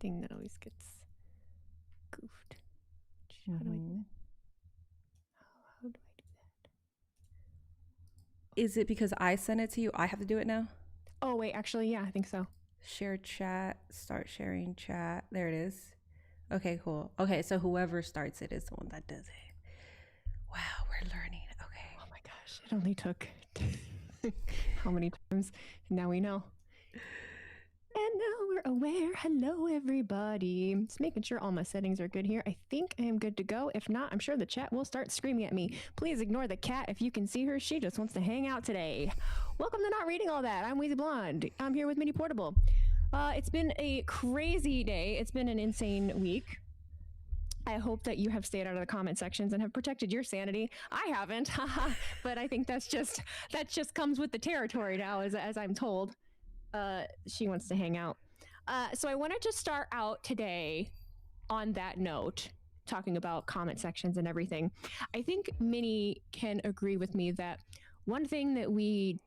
thing that always gets goofed. How do I do that? How do I do that? Is it because I sent it to you? I have to do it now? Oh, wait, actually, yeah, I think so. Share chat, start sharing chat. There it is. Okay, cool. Okay, so whoever starts it is the one that does it. Wow, we're learning. Okay. Oh my gosh, it only took how many times? Now we know. And now we're aware. Hello, everybody. Just making sure all my settings are good here. I think I am good to go. If not, I'm sure the chat will start screaming at me. Please ignore the cat. If you can see her, she just wants to hang out today. Welcome to Not Reading All That. I'm Weezy Blonde. I'm here with Mini Portable. It's been a crazy day. It's been an insane week. I hope that you have stayed out of the comment sections and have protected your sanity. I haven't, but I think that just comes with the territory now, as I'm told. She wants to hang out. So I wanted to start out today on that note, talking about comment sections and everything. I think Minnie can agree with me that one thing that we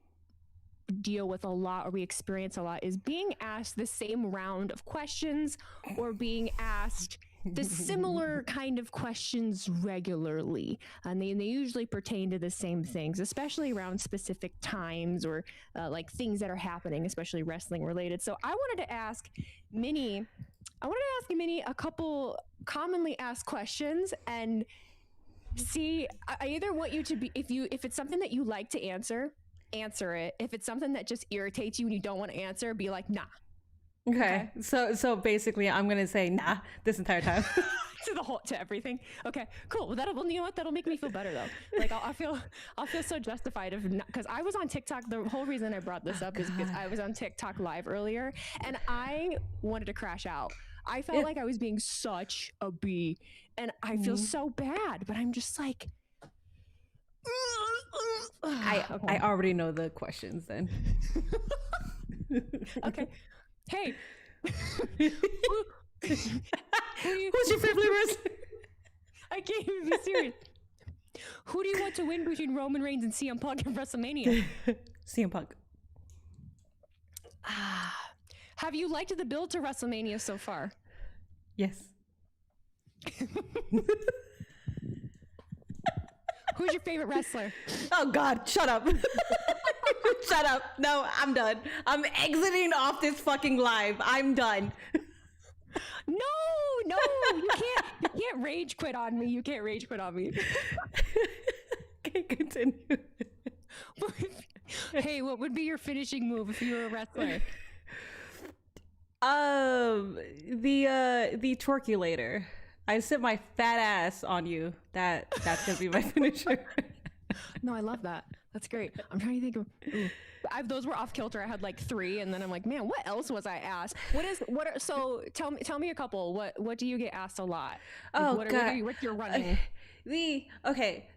deal with a lot, or we experience a lot, is being asked the same round of questions, or being asked the similar kind of questions regularly, and they usually pertain to the same things, especially around specific times, or like things that are happening, especially wrestling related. So I wanted to ask Minnie a couple commonly asked questions, and see, I either want you to be, if it's something that you like to answer it. If it's something that just irritates you and you don't want to answer, be like, nah. Okay. So basically I'm gonna say nah this entire time. to everything. Okay, cool. Well, you know what? That'll make me feel better though. Like I'll feel so justified of, because I was on TikTok. The whole reason I brought this up is because I was on TikTok live earlier, and I wanted to crash out. I felt like I was being such a bee, and I feel so bad. But I'm just like, I already know the questions then. Okay. Hey. Who's your favorite wrestler? I can't even be serious. Who do you want to win between Roman Reigns and CM Punk in WrestleMania? CM Punk. Have you liked the build to WrestleMania so far? Yes. Who's your favorite wrestler? Oh God, shut up. Shut up. No, I'm done. I'm exiting off this fucking live. I'm done. No, you can't rage quit on me. You can't rage quit on me. Okay, continue. Hey, what would be your finishing move if you were a wrestler? The torculator. I sit my fat ass on you. That's gonna be my finisher. No, I love that. That's great. I'm trying to think of. Those were off kilter. I had like 3, and then I'm like, man, what else was I asked? So tell me a couple. What do you get asked a lot? Like, God. What's your running?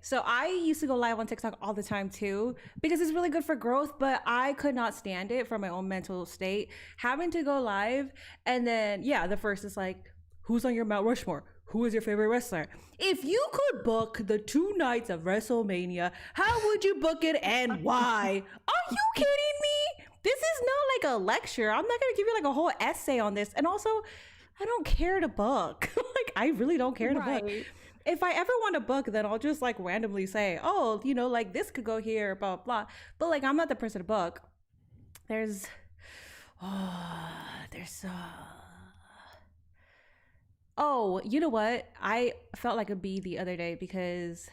So I used to go live on TikTok all the time too, because it's really good for growth, but I could not stand it for my own mental state. Having to go live, and then the first is like, who's on your Mount Rushmore? Who is your favorite wrestler? If you could book the 2 nights of WrestleMania, how would you book it and why? Are you kidding me? This is not like a lecture. I'm not going to give you like a whole essay on this. And also, I don't care to book. Like, I really don't care to book. If I ever want to book, then I'll just like randomly say, oh, like this could go here, blah, blah. But like, I'm not the person to book. Oh, you know what? I felt like a bee the other day because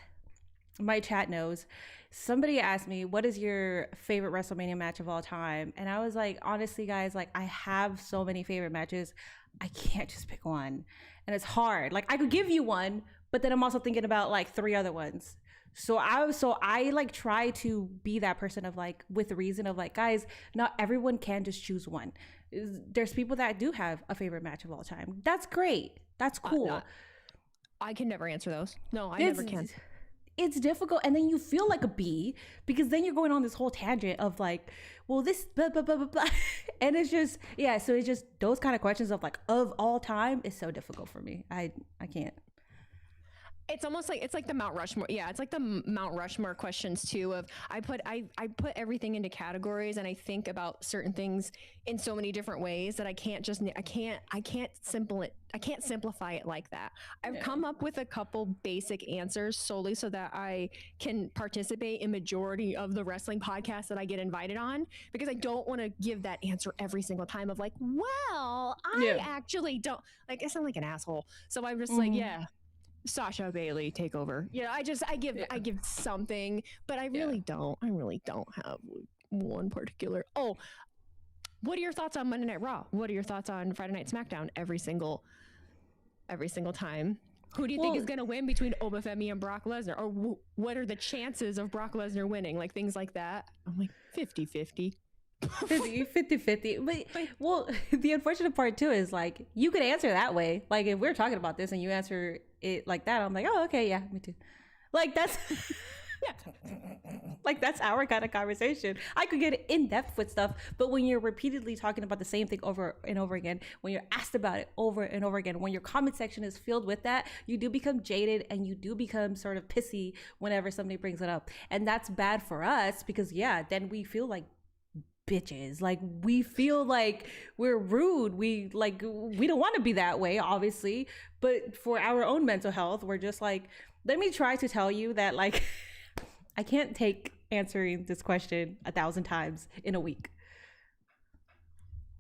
my chat knows. Somebody asked me, what is your favorite WrestleMania match of all time? And I was like, honestly, guys, like I have so many favorite matches. I can't just pick one. And it's hard. Like I could give you one, but then I'm also thinking about like 3 other ones. So I like try to be that person of like, with reason of like, guys, not everyone can just choose one. There's people that do have a favorite match of all time. That's great. That's cool. I can never answer those. No, I never can. It's difficult. And then you feel like a bee because then you're going on this whole tangent of like, well, this blah, blah, blah, blah, blah. And it's just, so it's just those kind of questions of like, of all time is so difficult for me. I can't. It's almost like, it's like the Mount Rushmore. Yeah, it's like the Mount Rushmore questions too. Of I put everything into categories, and I think about certain things in so many different ways that I can't simplify it like that. I've come up with a couple basic answers solely so that I can participate in majority of the wrestling podcasts that I get invited on, because I don't want to give that answer every single time of like, well, I actually don't, like, I sound like an asshole. So I'm just like, yeah, Sasha Bailey, take over. Yeah, I give something, but I really don't have one particular. Oh, what are your thoughts on Monday Night Raw? What are your thoughts on Friday Night SmackDown? Every single time. Who do you think is going to win between Obafemi and Brock Lesnar? Or what are the chances of Brock Lesnar winning? Like things like that. I'm like 50-50. 50-50. But well, the unfortunate part too is like you could answer that way. Like if we're talking about this and you answer it like that, I'm like, oh, okay, yeah, me too. Like that's like that's our kind of conversation. I could get in depth with stuff, but when you're repeatedly talking about the same thing over and over again, when you're asked about it over and over again, when your comment section is filled with that, you do become jaded and you do become sort of pissy whenever somebody brings it up. And that's bad for us because then we feel like bitches. Like we feel like we're rude. We don't want to be that way, obviously, but for our own mental health, we're just like, let me try to tell you that like I can't take answering this question 1,000 times in a week.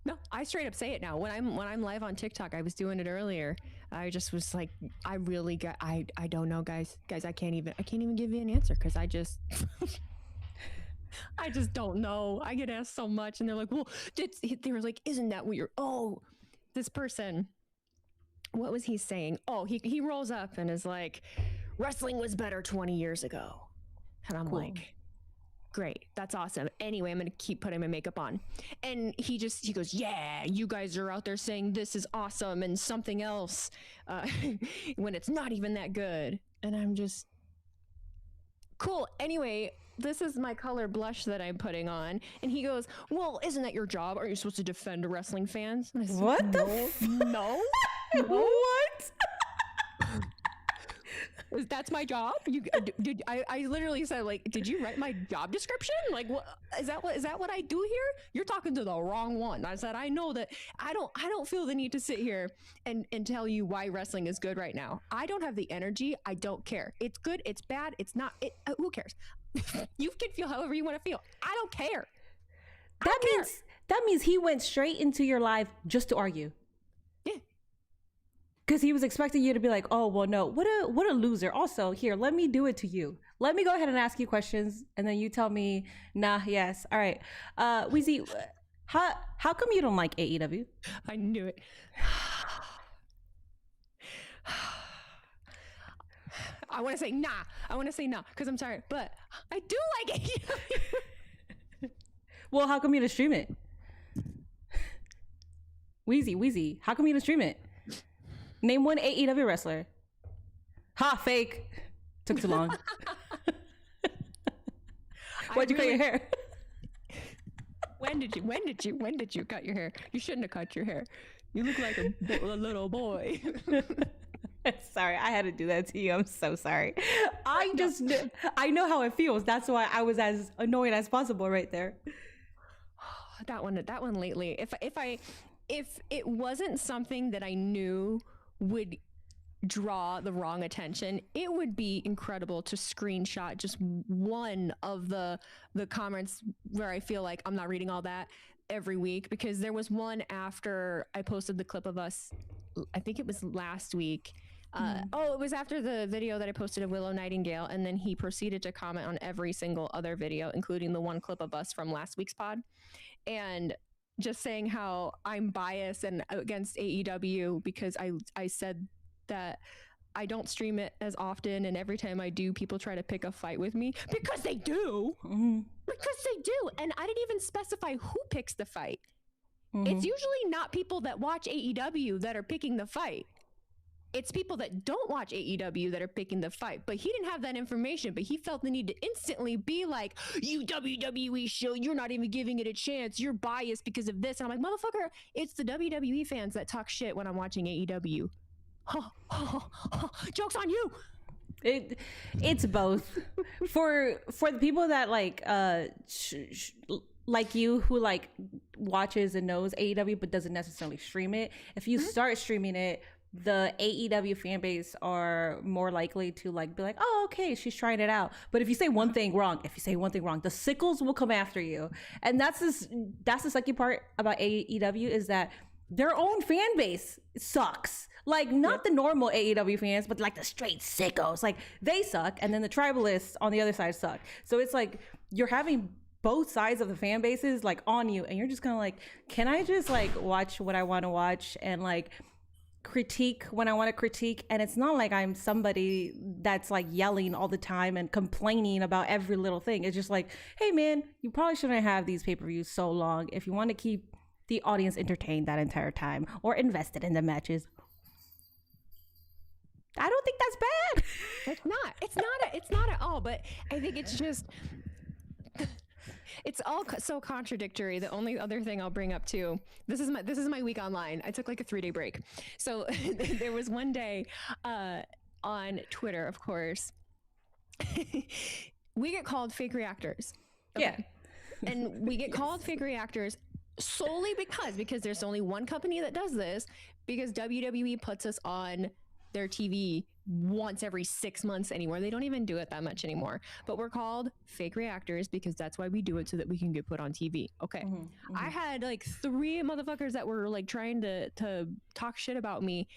No, I straight up say it now. When I'm live on TikTok, I was doing it earlier. I just was like, I don't know, guys. I can't even give you an answer because I just I just don't know. I get asked so much, and they're like, well, they were like, isn't that weird? Oh, this person, what was he saying? Oh, he rolls up and is like, wrestling was better 20 years ago. And I'm like, great, that's awesome. Anyway, I'm going to keep putting my makeup on. And he goes, yeah, you guys are out there saying this is awesome and something else when it's not even that good. And I'm just, cool. Anyway, this is my color blush that I'm putting on. And he goes, well, isn't that your job? Aren't you supposed to defend wrestling fans? And I said, what no. What? That's my job. I literally said, like, did you write my job description? Like, what is that what I do here? You're talking to the wrong one. I said, I know that I don't feel the need to sit here and tell you why wrestling is good right now. I don't have the energy. I don't care. It's good. It's bad. It's not. Who cares? You can feel however you want to feel. I don't care. That means he went straight into your live just to argue. Because he was expecting you to be like, oh, well, no, what a loser. Also, here, let me do it to you. Let me go ahead and ask you questions, and then you tell me, nah, yes. All right. Weezy, how come you don't like AEW? I knew it. I want to say nah, because I'm sorry, but I do like AEW. Well, how come you didn't stream it? Weezy, how come you didn't stream it? Name one AEW wrestler. Ha, fake. Took too long. Why'd you cut your hair? When did you cut your hair? You shouldn't have cut your hair. You look like a little boy. Sorry, I had to do that to you. I'm so sorry. I know how it feels. That's why I was as annoyed as possible right there. That one lately. If it wasn't something that I knew would draw the wrong attention, it would be incredible to screenshot just one of the comments where I feel like I'm not reading all that every week, because there was one after I posted the clip of us, I think it was last week. It was after the video that I posted of Willow Nightingale, and then he proceeded to comment on every single other video, including the one clip of us from last week's pod, and just saying how I'm biased and against AEW because I said that I don't stream it as often, and every time I do, people try to pick a fight with me because they do. Mm-hmm. Because they do, and I didn't even specify who picks the fight. Mm-hmm. It's usually not people that watch AEW that are picking the fight. It's people that don't watch AEW that are picking the fight. But he didn't have that information, but he felt the need to instantly be like, you WWE show, you're not even giving it a chance. You're biased because of this. And I'm like, motherfucker, it's the WWE fans that talk shit when I'm watching AEW. Joke's on you. It's both. For the people that like like you who like watches and knows AEW but doesn't necessarily stream it, if you start streaming it, the AEW fan base are more likely to like be like, oh, okay, she's trying it out. But if you say one thing wrong, the sickles will come after you. And that's the sucky part about AEW, is that their own fan base sucks. Like, not the normal AEW fans, but like the straight sickos. Like, they suck, and then the tribalists on the other side suck. So it's like you're having both sides of the fan bases like on you, and you're just kind of like, can I just like watch what I want to watch and like critique when I want to critique? And it's not like I'm somebody that's like yelling all the time and complaining about every little thing. It's just like, hey man, you probably shouldn't have these pay-per-views so long if you want to keep the audience entertained that entire time or invested in the matches. I don't think that's bad. It's not at all. But I think it's just, it's all so contradictory. The only other thing I'll bring up too, this is my week online. I took like a 3-day break. So there was one day on Twitter, of course, we get called fake reactors. Okay. Yeah. And we get called fake reactors solely because there's only one company that does this, because WWE puts us on their TV once every 6 months anymore. They don't even do it that much anymore. But we're called fake reactors because that's why we do it, so that we can get put on TV. Okay. I had like 3 motherfuckers that were like trying to talk shit about me.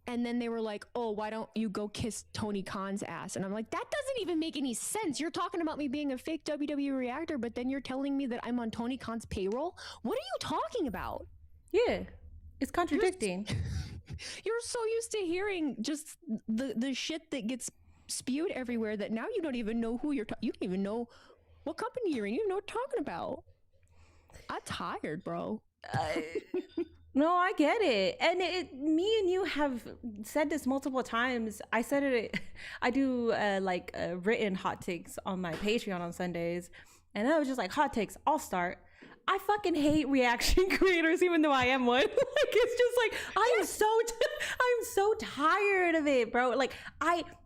And then they were like, oh, why don't you go kiss Tony Khan's ass? And I'm like, that doesn't even make any sense. You're talking about me being a fake WWE reactor, but then you're telling me that I'm on Tony Khan's payroll? What are you talking about? Yeah, it's contradicting. You're so used to hearing just the shit that gets spewed everywhere that now you don't even know who you don't even know what company you're in. You don't know what you're talking about. I'm tired, bro. No, I get it. And me and you have said this multiple times. I said it, I do written hot takes on my Patreon on Sundays. And I was just like, hot takes, I'll start. I fucking hate reaction creators, even though I am one. Like, it's just like, I'm so tired of it, bro. Like,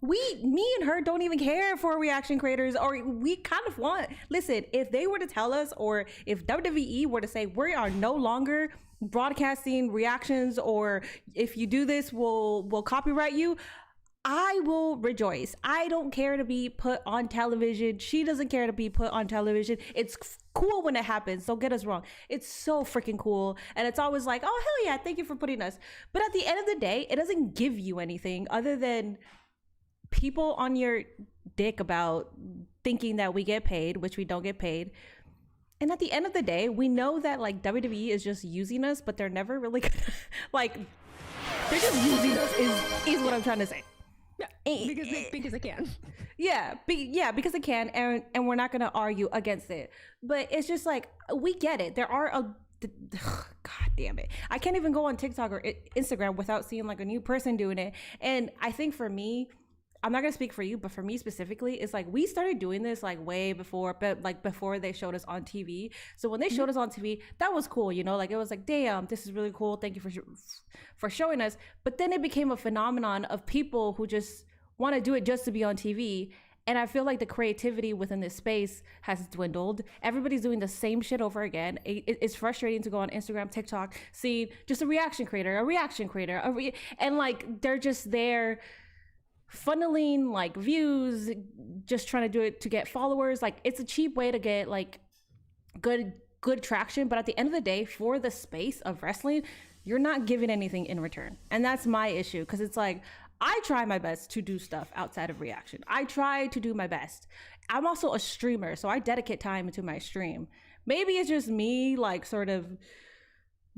me and her don't even care for reaction creators, or we kind of want, listen, if they were to tell us, or if WWE were to say, we are no longer broadcasting reactions, or if you do this, we'll copyright you, I will rejoice. I don't care to be put on television. She doesn't care to be put on television. It's cool when it happens. Don't get us wrong. It's so freaking cool. And it's always like, oh, hell yeah, thank you for putting us. But at the end of the day, it doesn't give you anything other than people on your dick about thinking that we get paid, which we don't get paid. And at the end of the day, we know that like WWE is just using us, but they're never really like, they're just using us is what I'm trying to say. Yeah, because they can. Yeah, because they can, and we're not going to argue against it. But it's just like, we get it. There are God damn it. I can't even go on TikTok or Instagram without seeing like a new person doing it. And I think for me, I'm not gonna speak for you, but for me specifically, it's like we started doing this like way before, but like before they showed us on TV. So when they showed us on TV, that was cool, you know, like it was like, damn, this is really cool. Thank you for showing us. But then it became a phenomenon of people who just want to do it just to be on TV. And I feel like the creativity within this space has dwindled. Everybody's doing the same shit over again. It's frustrating to go on Instagram, TikTok, see just a reaction creator, and like they're just there funneling like views, just trying to do it to get followers. Like, it's a cheap way to get like good traction, but at the end of the day, for the space of wrestling, you're not giving anything in return. And that's my issue, because it's like, I try my best to do stuff outside of reaction. I try to do my best. I'm also a streamer, so I dedicate time into my stream. Maybe it's just me like sort of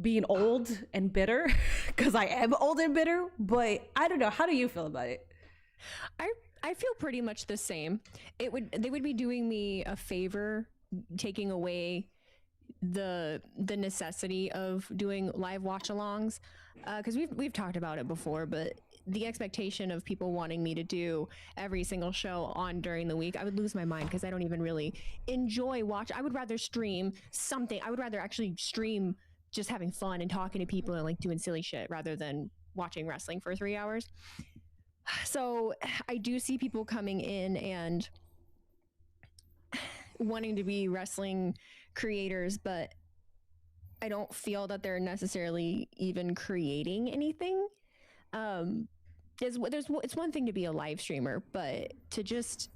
being old and bitter, because I am old and bitter, but I don't know. How do you feel about it? I feel pretty much the same. They would be doing me a favor taking away the necessity of doing live watch-alongs, because we've talked about it before, but the expectation of people wanting me to do every single show on during the week, I would lose my mind, because I don't even really enjoy watch. I would rather stream something. I would rather actually stream just having fun and talking to people and like doing silly shit rather than watching wrestling for 3 hours. So I do see people coming in and wanting to be wrestling creators, but I don't feel that they're necessarily even creating anything. It's one thing to be a live streamer, but to just,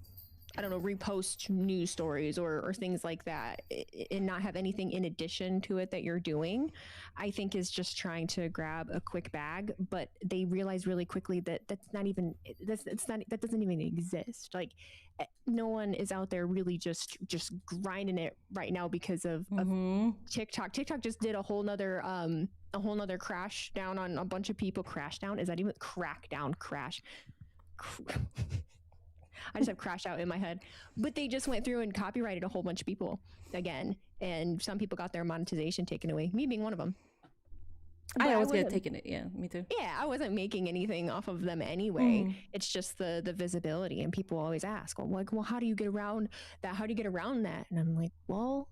I don't know, repost news stories or things like that and not have anything in addition to it that you're doing, I think is just trying to grab a quick bag. But they realize really quickly that that doesn't even exist. Like, no one is out there really just grinding it right now because of TikTok. TikTok just did a whole nother crash down on a bunch of people. Crash down? Is that even crackdown? Crash. I just have crash out in my head. But they just went through and copyrighted a whole bunch of people again. And some people got their monetization taken away, me being one of them. I always get taken it. Yeah, me too. Yeah, I wasn't making anything off of them anyway. It's just the visibility. And people always ask, well, how do you get around that? How do you get around that? And I'm like, well,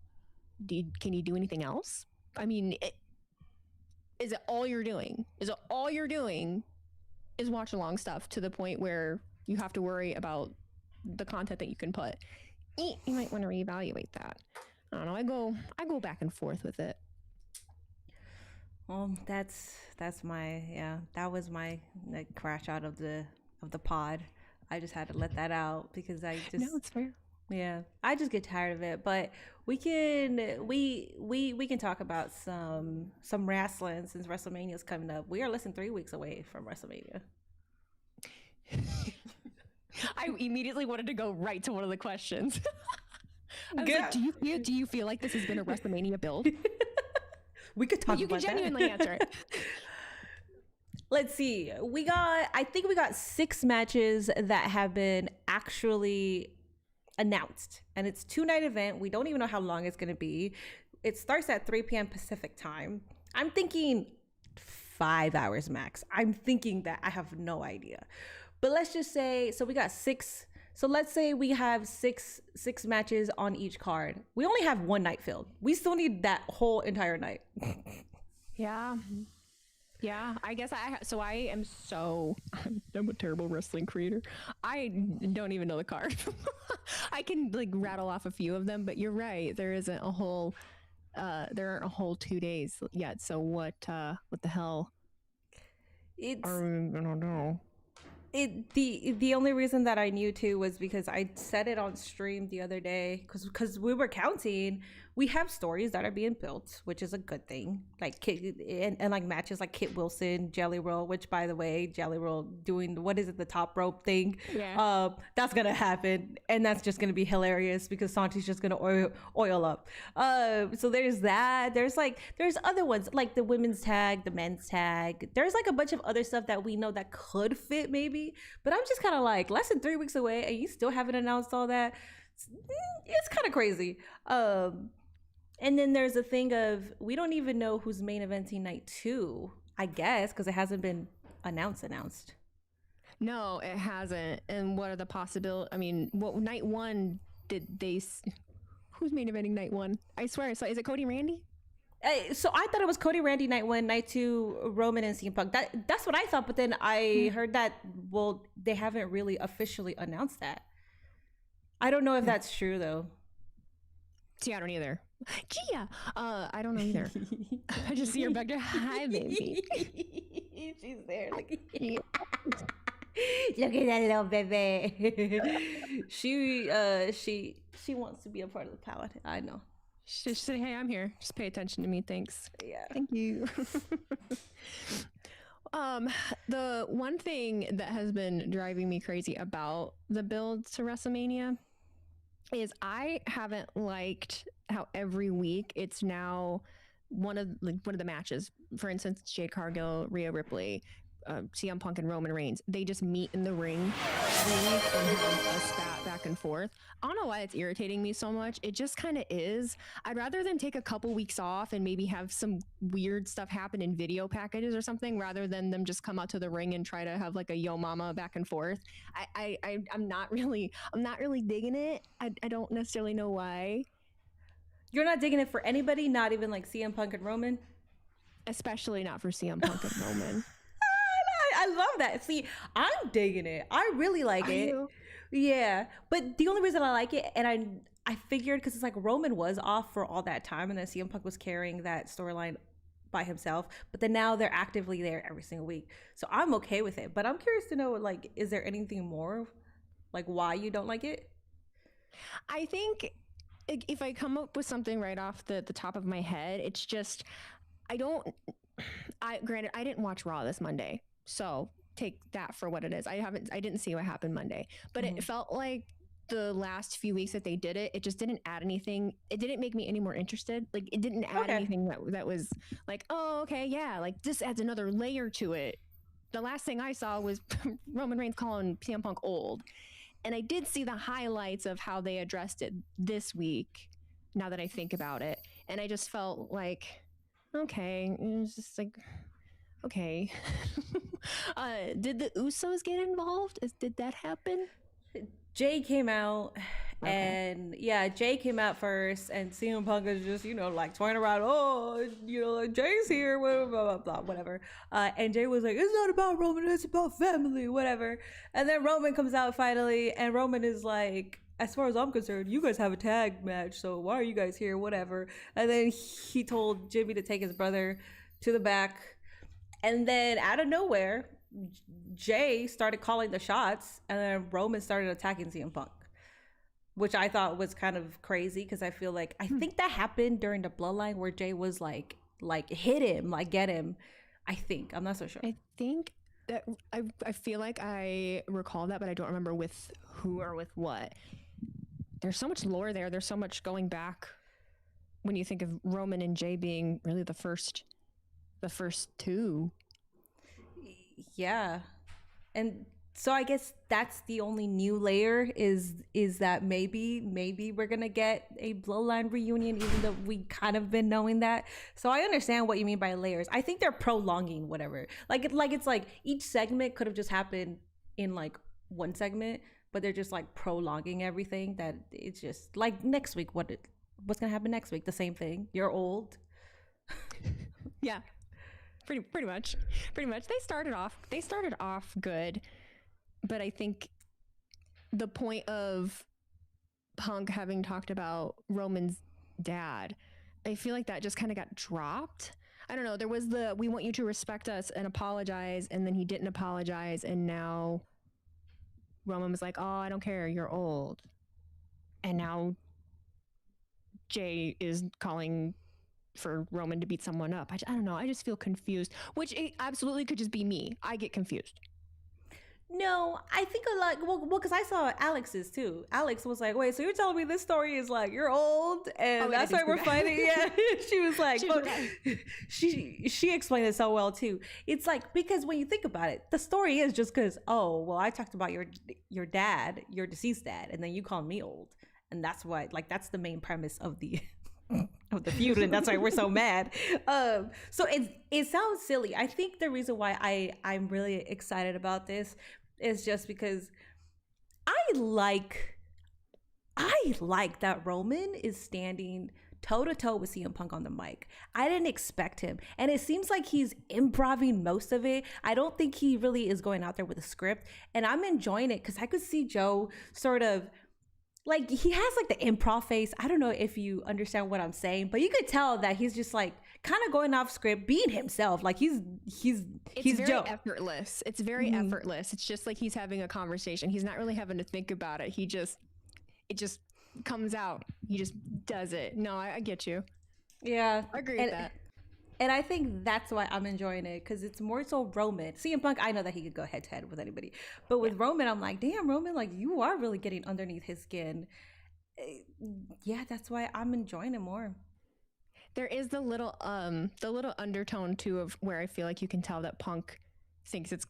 can you do anything else? I mean, is it all you're doing? Is it all you're doing is watch along stuff to the point where you have to worry about the content that you can put? You might want to reevaluate that. I don't know. I go back and forth with it. Well, that's my, that was my crash out of the pod. I just had to let that out because I just, no, it's fair. Yeah, I just get tired of it. But we can talk about some wrestling since WrestleMania is coming up. We are less than 3 weeks away from WrestleMania. I immediately wanted to go right to one of the questions. I was like, do you feel like this has been a WrestleMania build? We could talk about that. You can genuinely answer it. Let's see. I think we got 6 matches that have been actually announced. And it's 2-night event. We don't even know how long it's going to be. It starts at 3 p.m. Pacific time. I'm thinking 5 hours max. I'm thinking that. I have no idea. But let's just say, so we got 6. So let's say we have six matches on each card. We only have 1 night filled. We still need that whole entire night. Yeah. Yeah, I guess I'm a terrible wrestling creator. I don't even know the card. I can like rattle off a few of them, but you're right. There isn't a whole, there aren't a whole 2 days yet. So what the hell? I don't know. The only reason that I knew too was because I said it on stream the other day because we were counting. We have stories that are being built, which is a good thing. Like and like matches like Kit Wilson, Jelly Roll, which by the way, Jelly Roll doing the top rope thing. Yeah. That's gonna happen, and that's just gonna be hilarious because Santi's just gonna oil up. So there's that. There's other ones like the women's tag, the men's tag. There's like a bunch of other stuff that we know that could fit maybe, but I'm just kind of like less than 3 weeks away, and you still haven't announced all that. It's kind of crazy. And then there's a thing of we don't even know who's main eventing night 2, I guess, because it hasn't been announced. No, it hasn't. And what are the possibilities? I mean, what night 1 did they? Who's main eventing night 1? I swear. So is it Cody Randy? So I thought it was Cody Randy night 1, night 2 Roman and CM Punk. That's what I thought. But then I heard that they haven't really officially announced that. I don't know if that's true though. See, I don't either. Gia, I don't know either. I just see her back there. Hi, baby. She's there. Look at that little baby. She wants to be a part of the pod. I know. She just said, "Hey, I'm here. Just pay attention to me. Thanks." Yeah. Thank you. The one thing that has been driving me crazy about the build to WrestleMania is I haven't liked how every week it's now one of the matches. For instance, Jade Cargill, Rhea Ripley, CM Punk and Roman Reigns. They just meet in the ring every week and have a spat back and forth. I don't know why it's irritating me so much. It just kind of is. I'd rather them take a couple weeks off and maybe have some weird stuff happen in video packages or something, rather than them just come out to the ring and try to have like a yo mama back and forth. I'm not really digging it. I don't necessarily know why. You're not digging it for anybody, not even like CM Punk and Roman? Especially not for CM Punk and Roman. I love that. See, I'm digging it. I really like Are it. you? Yeah, but the only reason I like it, and I figured because it's like Roman was off for all that time, and then CM Punk was carrying that storyline by himself. But then now they're actively there every single week, so I'm okay with it. But I'm curious to know, like, is there anything more, like, why you don't like it? I think if I come up with something right off the top of my head, it's just I don't. Granted, I didn't watch Raw this Monday, so take that for what it is. I didn't see what happened Monday, but Mhm. it felt like the last few weeks that they did it, it just didn't add anything. It didn't make me any more interested. Like it didn't add Okay. anything that was like, oh, okay, yeah, like this adds another layer to it. The last thing I saw was Roman Reigns calling CM Punk old. And I did see the highlights of how they addressed it this week, now that I think about it. And I just felt like, okay, it was just like, okay. Did the Usos get involved? Did that happen? Jay came out, Okay. and yeah, Jay came out first, and CM Punk is just, like toying around. Oh, like Jay's here, blah blah blah, blah whatever. And Jay was like, "It's not about Roman, it's about family, whatever." And then Roman comes out finally, and Roman is like, "As far as I'm concerned, you guys have a tag match, so why are you guys here, whatever?" And then he told Jimmy to take his brother to the back, and then out of nowhere, Jay started calling the shots, and then Roman started attacking CM Punk, which I thought was kind of crazy because I feel like I think that happened during the Bloodline where Jay was like hit him, like get him. I think I'm not so sure. I think that I feel like I recall that, but I don't remember with who or with what. There's so much lore there. There's so much going back when you think of Roman and Jay being really the first two. Yeah, and so I guess that's the only new layer is that maybe we're gonna get a Bloodline reunion, even though we kind of been knowing that. So I understand what you mean by layers. I think they're prolonging whatever. Like it's like each segment could have just happened in like one segment, but they're just like prolonging everything. That it's just like next week. What's gonna happen next week? The same thing. You're old. Yeah, pretty much. Pretty much. They started off good, but I think the point of Punk having talked about Roman's dad, I feel like that just kind of got dropped. I don't know. There was the we want you to respect us and apologize, and then he didn't apologize, and now Roman was like, "Oh, I don't care. You're old." And now Jay is calling for Roman to beat someone up. I don't know. I just feel confused, which it absolutely could just be me. I get confused. No, I think a lot. Well, because I saw Alex's too. Alex was like, "Wait, so you're telling me this story is like you're old, and Wait, I that's did why see we're that. fighting?" Yeah, she was like, She oh, was she explained it so well too. It's like because when you think about it, the story is just because well, I talked about your dad, your deceased dad, and then you called me old, and that's why that's the main premise of the of the feud, and that's why we're so mad. So it sounds silly. I think the reason why I'm really excited about this is just because I like that Roman is standing toe to toe with CM Punk on the mic. I didn't expect him, and it seems like he's improvising most of it. I don't think he really is going out there with a script, and I'm enjoying it because I could see Joe sort of like he has like the improv face. I don't know if you understand what I'm saying, but you could tell that he's just like kind of going off script, being himself. Like he's It's very Joe. effortless. It's very effortless. It's just like he's having a conversation. He's not really having to think about it. It just comes out. He just does it. No, I get you. Yeah, I agree with and that. and I think that's why I'm enjoying it because it's more so Roman. CM Punk, I know that he could go head to head with anybody, but with Roman, I'm like, damn, Roman, like you are really getting underneath his skin. Eh, Yeah, that's why I'm enjoying it more. There is the little undertone too of where I feel like you can tell that Punk thinks it's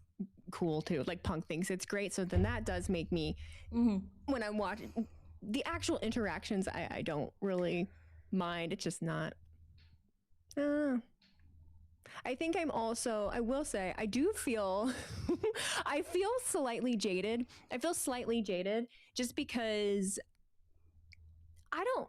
cool too. Like Punk thinks it's great. So then that does make me Hmm. when I'm watching the actual interactions, I don't really mind. It's just not. Uh, I think I will say, I do feel, I feel slightly jaded. I feel slightly jaded just because I don't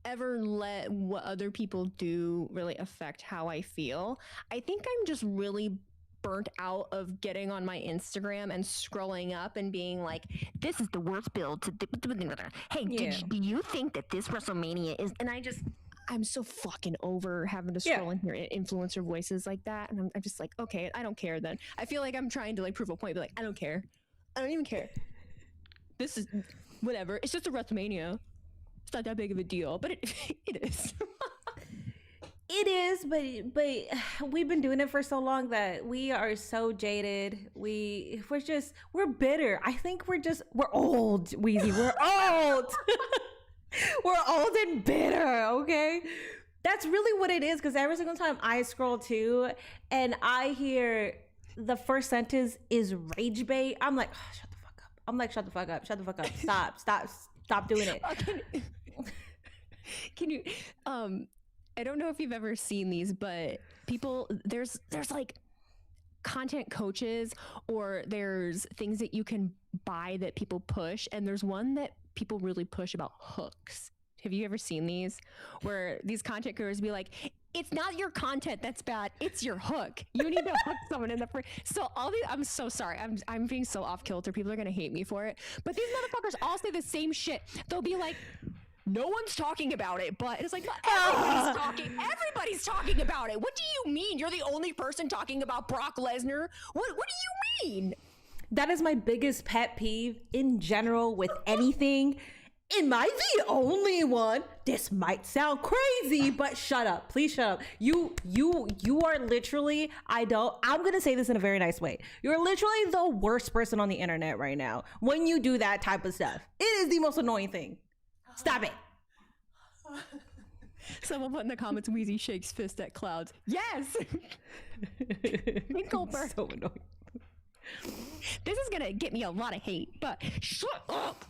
ever let what other people do really affect how I feel. I think I'm just really burnt out of getting on my Instagram and scrolling up and being like, this is the worst build to hey, do you think that this WrestleMania is, and I'm so fucking over having to scroll and hear influencer voices like that. And I'm just like, okay, I don't care then. I feel like I'm trying to like prove a point, but like, I don't care. I don't even care. This is whatever. It's just a WrestleMania. It's not that big of a deal, but it is. It is, but we've been doing it for so long that we are so jaded. We're bitter. I think we're old, Weezy. We're old. We're old and bitter, okay? That's really what it is, because every single time I scroll too and I hear the first sentence is rage bait, I'm like, oh, shut the fuck up. I'm like, shut the fuck up. Stop doing it. Can you I don't know if you've ever seen these, but people, there's like content coaches, or there's things that you can buy that people push, and there's one that people really push about hooks. Have you ever seen these, where these content creators be like, it's not your content that's bad, it's your hook. You need to hook someone in the front. So all these, I'm so sorry, I'm being so off kilter, people are gonna hate me for it, but these motherfuckers all say the same shit. They'll be like, no one's talking about it, but it's like, everybody's talking about it. What do you mean? You're the only person talking about Brock Lesnar? What do you mean? That is my biggest pet peeve in general with anything. Am I the only one? This might sound crazy, but shut up. Please shut up. You are literally, I'm gonna say this in a very nice way. You're literally the worst person on the internet right now when you do that type of stuff. It is the most annoying thing. Stop it. Someone put in the comments, Wheezy shakes fist at clouds. Yes. Goldberg. So annoying. This is gonna get me a lot of hate, but shut up.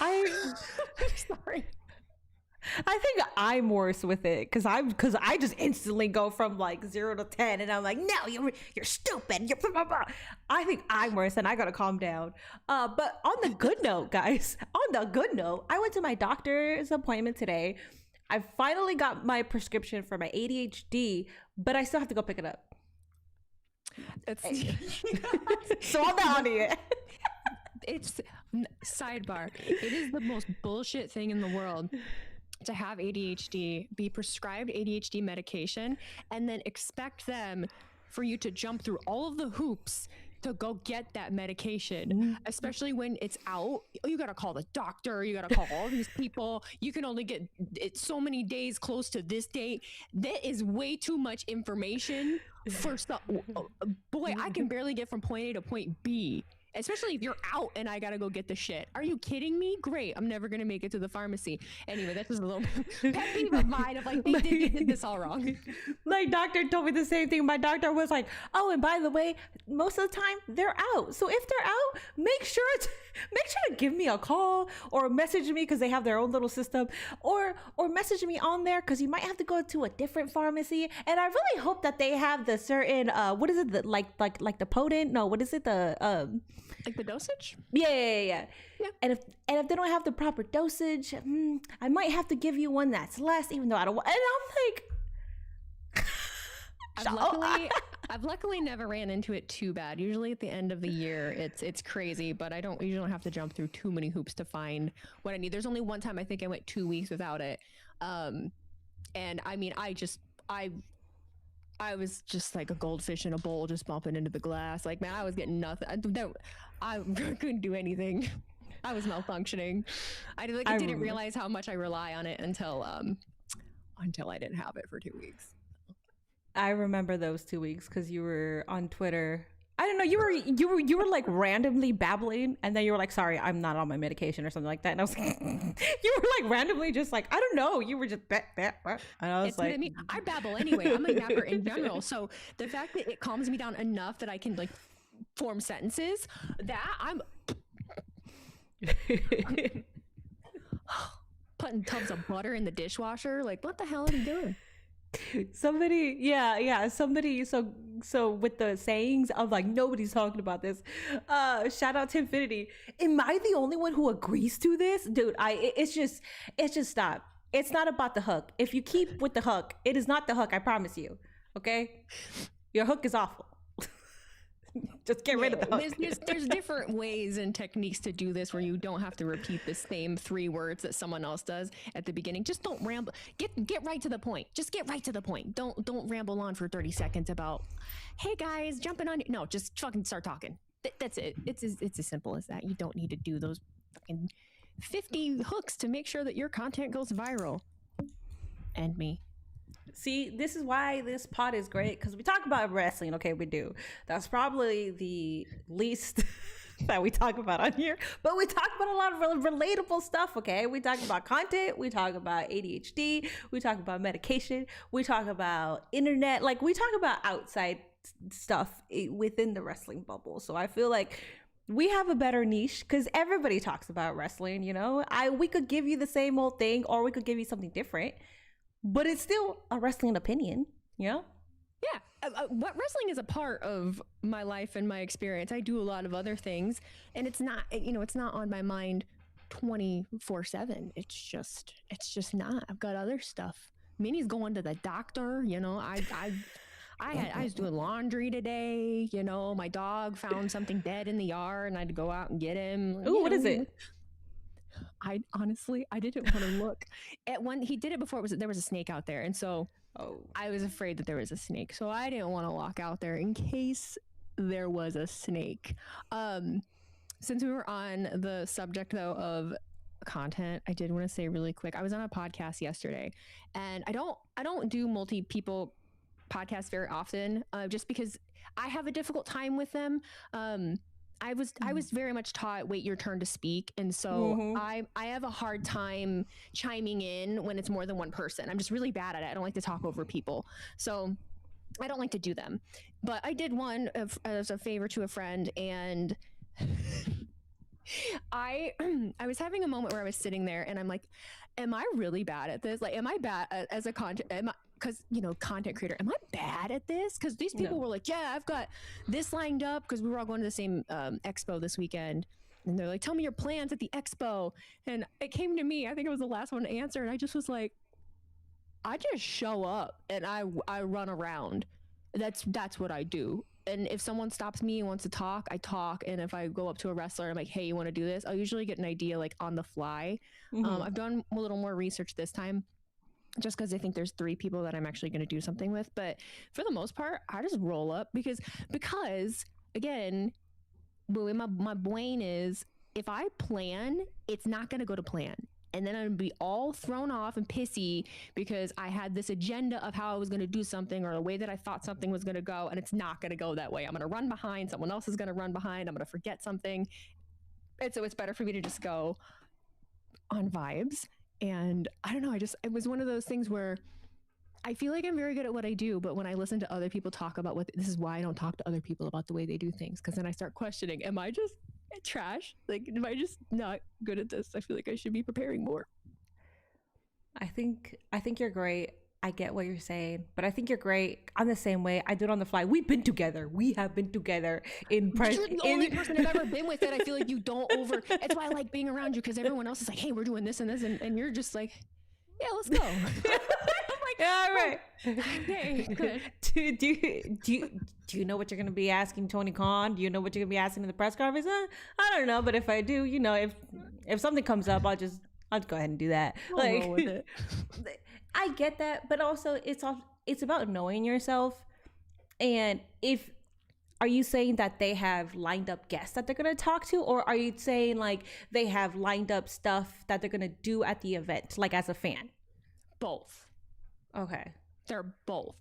I'm sorry. I think I'm worse with it because I just instantly go from like 0 to 10 and I'm like, no, you're stupid. You're blah, blah, blah. I think I'm worse and I gotta calm down. But on the good note, guys, I went to my doctor's appointment today. I finally got my prescription for my ADHD, but I still have to go pick it up. So I'm not on it. It's sidebar. It is the most bullshit thing in the world to have ADHD, be prescribed ADHD medication, and then expect them for you to jump through all of the hoops to go get that medication, especially when it's out. You gotta call the doctor, you gotta call all these people, you can only get it so many days close to this date. That is way too much information for stuff. Boy, I can barely get from point A to point B, especially if you're out and I gotta go get the shit. Are you kidding me? Great, I'm never gonna make it to the pharmacy. Anyway, that's just a little pet peeve of mine of like, they did this all wrong. My doctor told me the same thing. My doctor was like, oh, and by the way, most of the time they're out. So if they're out, make sure to give me a call or message me, because they have their own little system, or message me on there, because you might have to go to a different pharmacy. And I really hope that they have the certain what is it, the, like the potent, no, what is it, the like the dosage? Yeah. And if they don't have the proper dosage, I might have to give you one that's less, even though I don't want. And I'm like, I've luckily never ran into it too bad. Usually at the end of the year, it's crazy, but I usually don't have to jump through too many hoops to find what I need. There's only one time I think I went 2 weeks without it, and I mean, I was just like a goldfish in a bowl, just bumping into the glass. Like, man, I was getting nothing. I couldn't do anything. I was malfunctioning. I didn't realize how much I rely on it until I didn't have it for 2 weeks. I remember those 2 weeks because you were on Twitter. I don't know. You were like randomly babbling, and then you were like, "Sorry, I'm not on my medication" or something like that. And I was like, you were like randomly just like, I don't know. You were just and I was like, I babble anyway. I'm a yapper in general. So the fact that it calms me down enough that I can like form sentences, that I'm putting tubs of butter in the dishwasher. Like, what the hell are you doing? Somebody so with the sayings of like, nobody's talking about this, shout out to Infinity. Am I the only one who agrees to this? Dude, it's just stop. It's not about the hook. If you keep with the hook, it is not the hook, I promise you. Okay? Your hook is awful. Just get rid of the hook. There's different ways and techniques to do this where you don't have to repeat the same 3 words that someone else does at the beginning. Just don't ramble. Get right to the point. Just get right to the point. Don't ramble on for 30 seconds about, hey guys, jumping on. No, just fucking start talking. That's it. It's as simple as that. You don't need to do those fucking 50 hooks to make sure that your content goes viral. And me. See, this is why this pod is great, because we talk about wrestling. Okay, we do. That's probably the least that we talk about on here, but we talk about a lot of really relatable stuff. Okay, we talk about content, we talk about ADHD, we talk about medication, we talk about internet, like we talk about outside stuff within the wrestling bubble. So I feel like we have a better niche because everybody talks about wrestling. You know, we could give you the same old thing, or we could give you something different. But it's still a wrestling opinion, yeah? Yeah. What wrestling is a part of my life and my experience. I do a lot of other things, and it's not, it's not on my mind 24/7. It's just not. I've got other stuff. Minnie's going to the doctor, I was doing laundry today, my dog found something dead in the yard and I had to go out and get him. Ooh, what is it? I honestly, I didn't want to look at one. He did it before there was a snake out there. And so I was afraid that there was a snake. So I didn't want to walk out there in case there was a snake. Since we were on the subject though of content, I did want to say really quick, I was on a podcast yesterday and I don't do multi-people podcasts very often, just because I have a difficult time with them. I was very much taught, wait your turn to speak. And so I have a hard time chiming in when it's more than one person. I'm just really bad at it. I don't like to talk over people. So I don't like to do them. But I did one as a favor to a friend, and I was having a moment where I was sitting there and I'm like, am I really bad at this? Like, am I bad as a content? Because, content creator, am I bad at this? Because these people were like, yeah, I've got this lined up, because we were all going to the same expo this weekend. And they're like, tell me your plans at the expo. And it came to me, I think I was the last one to answer. And I just was like, I just show up and I run around. That's what I do. And if someone stops me and wants to talk, I talk. And if I go up to a wrestler, I'm like, hey, you want to do this? I'll usually get an idea like on the fly. I've done a little more research this time, just because I think there's 3 people that I'm actually going to do something with. But for the most part, I just roll up because again, my brain is, if I plan, it's not going to go to plan. And then I'm going to be all thrown off and pissy because I had this agenda of how I was going to do something, or the way that I thought something was going to go, and it's not going to go that way. I'm going to run behind. Someone else is going to run behind. I'm going to forget something. And so it's better for me to just go on vibes. And I don't know, it was one of those things where I feel like I'm very good at what I do, but when I listen to other people talk about this is why I don't talk to other people about the way they do things, because then I start questioning, am I just trash? Like, am I just not good at this? I feel like I should be preparing more. I think you're great. I get what you're saying, but I think you're great. I'm the same way. I do it on the fly. We have been together in You're the only person I've ever been with that I feel like you don't over. That's why I like being around you, because everyone else is like, hey, we're doing this and this, and you're just like, yeah, let's go. I'm like, yeah, all right. Okay, good. Do you know what you're going to be asking Tony Khan? Do you know what you're going to be asking in the press conference? I don't know, but if I do, if something comes up, I'll go ahead and do that. I'll roll with it. I get that, but also it's about knowing yourself. And are you saying that they have lined up guests that they're going to talk to, or are you saying like they have lined up stuff that they're going to do at the event, like as a fan? Both. Okay. They're both.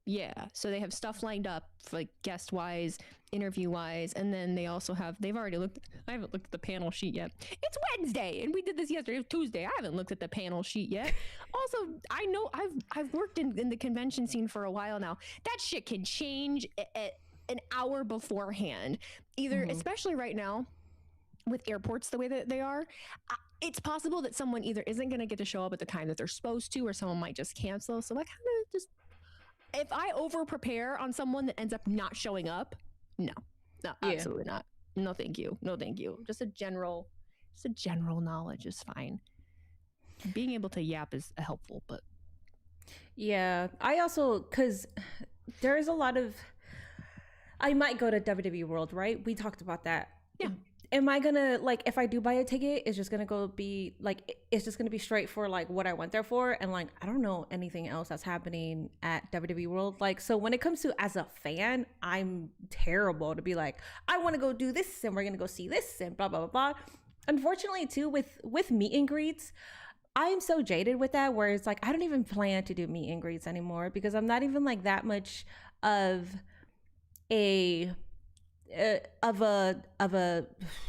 Yeah. So they have stuff lined up, like guest wise, interview wise, and then they've already looked. I haven't looked at the panel sheet yet. It's Wednesday and we did this yesterday. It's Tuesday. I haven't looked at the panel sheet yet. Also, I know I've worked in the convention scene for a while now. That shit can change at an hour beforehand. Either, especially right now with airports the way that they are, it's possible that someone either isn't going to get to show up at the time that they're supposed to, or someone might just cancel. So I kind of just, if I over prepare on someone that ends up not showing up, no, absolutely not. No, thank you. Just a general knowledge is fine. Being able to yap is helpful, but yeah, I also, because there's a lot of, I might go to WWE World, right? We talked about that. Yeah. Am I gonna, like, if I do buy a ticket, it's just gonna go be like, it's just gonna be straight for like what I went there for, and like I don't know anything else that's happening at WWE World. Like, so when it comes to as a fan, I'm terrible to be like, I want to go do this and we're gonna go see this and blah blah blah blah. Unfortunately, too, with meet and greets, I'm so jaded with that, where it's like I don't even plan to do meet and greets anymore because I'm not even like that much of a of a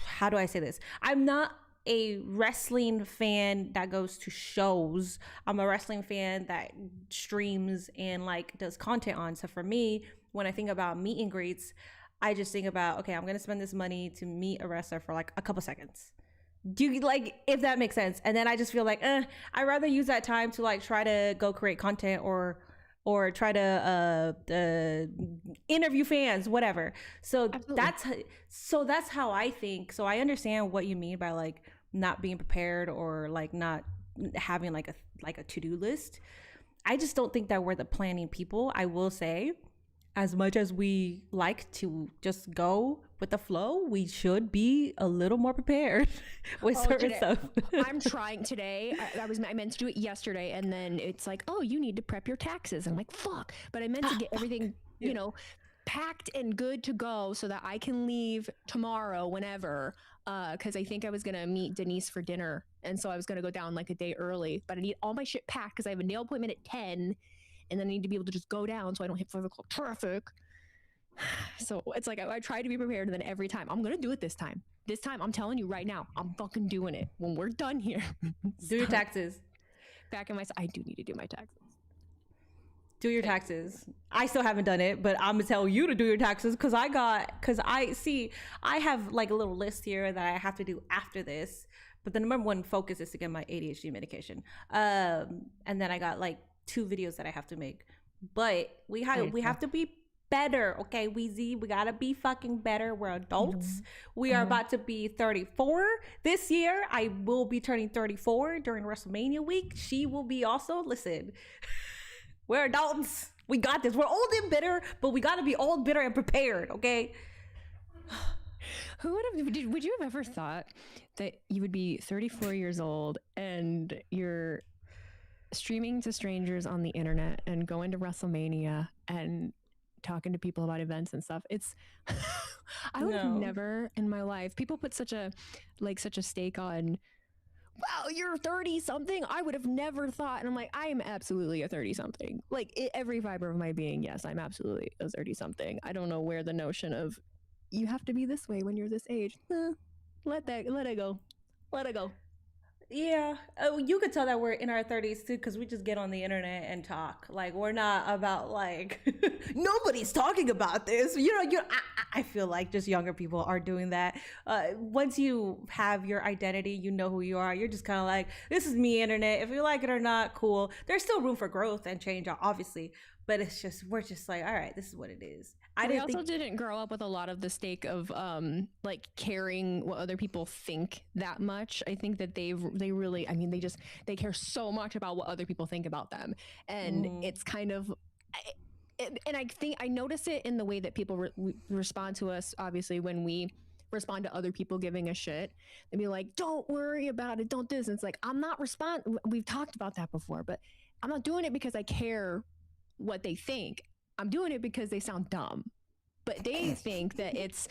how do I say this? I'm not a wrestling fan that goes to shows. I'm a wrestling fan that streams and like does content on. So for me, when I think about meet and greets, I just think about, okay, I'm gonna spend this money to meet a wrestler for like a couple seconds. Do you, like, if that makes sense? And then I just feel like I'd rather use that time to like try to go create content or try to interview fans, whatever. So Absolutely. that's how I think. So I understand what you mean by like not being prepared or like not having like a to-do list. I just don't think that we're the planning people. I will say, as much as we like to just go with the flow, we should be a little more prepared with certain stuff. I'm trying today. I meant to do it yesterday, and then it's like, oh, you need to prep your taxes. I'm like, fuck. But I meant to get everything, you know, packed and good to go so that I can leave tomorrow whenever. Because I think I was gonna meet Denise for dinner, and so I was gonna go down like a day early. But I need all my shit packed because I have a nail appointment at 10, and then I need to be able to just go down so I don't hit 5 o'clock traffic. So it's like I try to be prepared, and then every time I'm gonna do it this time. This time, I'm telling you right now, I'm fucking doing it. When we're done here, Do your taxes. back in my, I do need to do my taxes. Do your taxes. I still haven't done it, but I'm gonna tell you to do your taxes because I have like a little list here that I have to do after this. But the number one focus is to get my ADHD medication. And then I got like 2 videos that I have to make. But we have to be better, okay, Weezy? We gotta be fucking better. We're adults. We are about to be 34 this year. I will be turning 34 during Wrestlemania week. She will be also. Listen, we're adults. We got this. We're old and bitter, but we gotta be old, bitter, and prepared, okay? Who would you have ever thought that you would be 34 years old and you're streaming to strangers on the internet and going to Wrestlemania and talking to people about events and stuff? It's I would have never in my life. People put such a stake on, wow, you're 30 something. I would have never thought. And I'm like, I am absolutely a 30 something. Like every fiber of my being, yes, I'm absolutely a 30 something. I don't know where the notion of you have to be this way when you're this age. Let it go. Yeah, you could tell that we're in our 30s too, because we just get on the internet and talk. Like, we're not about like nobody's talking about this. I feel like just younger people are doing that. Once you have your identity, you know who you are. You're just kind of like, this is me, internet. If you like it or not, cool. There's still room for growth and change, obviously, but we're just like, all right, this is what it is. I didn't grow up with a lot of the stake of like caring what other people think that much. I think that they really, I mean, they care so much about what other people think about them, and it's kind of, and I think I notice it in the way that people respond to us. Obviously, when we respond to other people giving a shit, they'd be like, "Don't worry about it, don't this." And it's like, I'm not We've talked about that before, but I'm not doing it because I care what they think. I'm doing it because they sound dumb, but they think that it's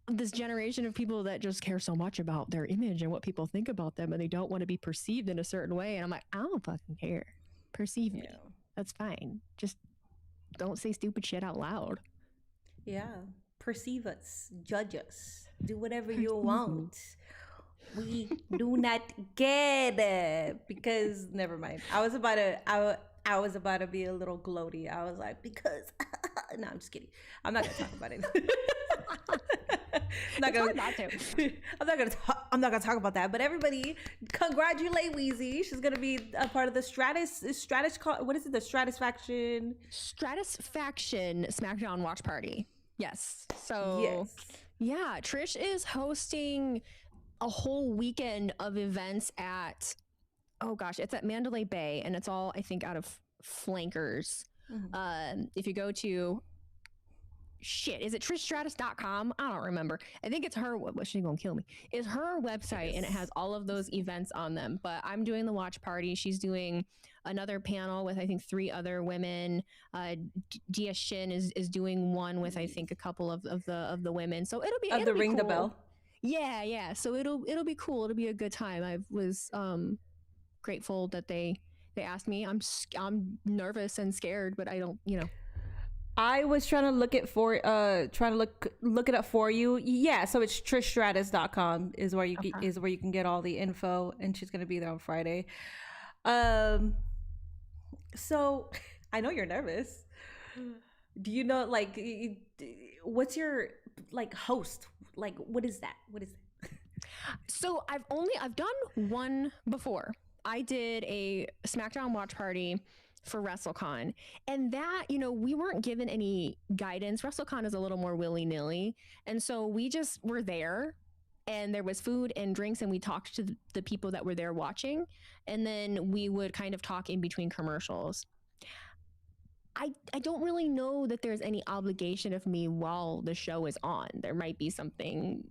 this generation of people that just care so much about their image and what people think about them, and they don't want to be perceived in a certain way. And I'm like, I don't fucking care. Perceive me. That's fine. Just don't say stupid shit out loud. Yeah. Perceive us, judge us, do whatever you want. We do not get it, because never mind. I was about to be a little gloaty. I was like, because no, I'm just kidding. I'm not gonna talk about it. I'm not gonna talk about that. But everybody, congratulate Weezy. She's gonna be a part of the what is it? The Stratisfaction SmackDown watch party. Yes. So yes. Yeah, Trish is hosting a whole weekend of events at, oh gosh, it's at Mandalay Bay, and it's all, I think, out of flankers. If you go to is it trishstratus.com? I don't remember. I think it's her. What she's gonna kill me? It's her website, and it has all of those events on them. But I'm doing the watch party. She's doing another panel with I think 3 other women. Dia Shin is doing one with I think a couple of the women. So it'll be Ring cool. the Bell. Yeah. So it'll be cool. It'll be a good time. I was grateful that they asked me. I'm nervous and scared, but I don't. I was trying to look it up for you. Yeah, so it's trishstratus.com is where you can get all the info, and she's gonna be there on Friday. So I know you're nervous. Do you know what's your host? What is that? So I've done one before. I did a SmackDown watch party for WrestleCon, and that we weren't given any guidance. WrestleCon is a little more willy-nilly, and so we just were there, and there was food and drinks, and we talked to the people that were there watching, and then we would kind of talk in between commercials. I don't really know that there's any obligation of me while the show is on. There might be something